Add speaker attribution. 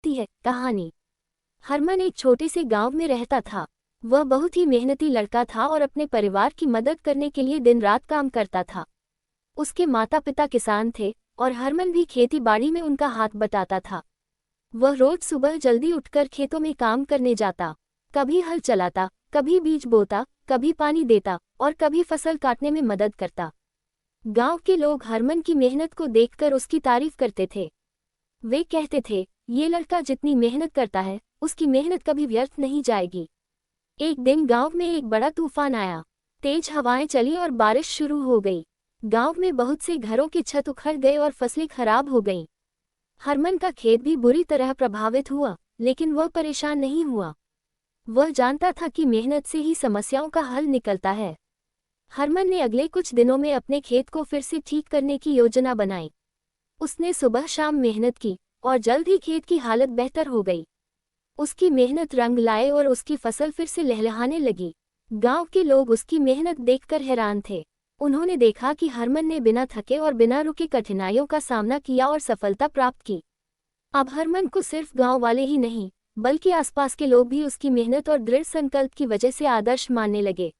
Speaker 1: ती है कहानी। हरमन एक छोटे से गांव में रहता था। वह बहुत ही मेहनती लड़का था और अपने परिवार की मदद करने के लिए दिन रात काम करता था। उसके माता पिता किसान थे और हरमन भी खेती बाड़ी में उनका हाथ बटाता था। वह रोज सुबह जल्दी उठकर खेतों में काम करने जाता, कभी हल चलाता, कभी बीज बोता, कभी पानी देता और कभी फसल काटने में मदद करता। गांव के लोग हरमन की मेहनत को देखकर उसकी तारीफ करते थे। वे कहते थे, ये लड़का जितनी मेहनत करता है उसकी मेहनत कभी व्यर्थ नहीं जाएगी। एक दिन गांव में एक बड़ा तूफान आया। तेज हवाएं चली और बारिश शुरू हो गई। गांव में बहुत से घरों की छत उखड़ गए और फसलें खराब हो गईं। हरमन का खेत भी बुरी तरह प्रभावित हुआ, लेकिन वह परेशान नहीं हुआ। वह जानता था कि मेहनत से ही समस्याओं का हल निकलता है। हरमन ने अगले कुछ दिनों में अपने खेत को फिर से ठीक करने की योजना बनाई। उसने सुबह शाम मेहनत की और जल्द ही खेत की हालत बेहतर हो गई। उसकी मेहनत रंग लाए और उसकी फसल फिर से लहलहाने लगी। गांव के लोग उसकी मेहनत देखकर हैरान थे। उन्होंने देखा कि हरमन ने बिना थके और बिना रुके कठिनाइयों का सामना किया और सफलता प्राप्त की। अब हरमन को सिर्फ गांव वाले ही नहीं, बल्कि आसपास के लोग भी उसकी मेहनत और दृढ़ संकल्प की वजह से आदर्श मानने लगे।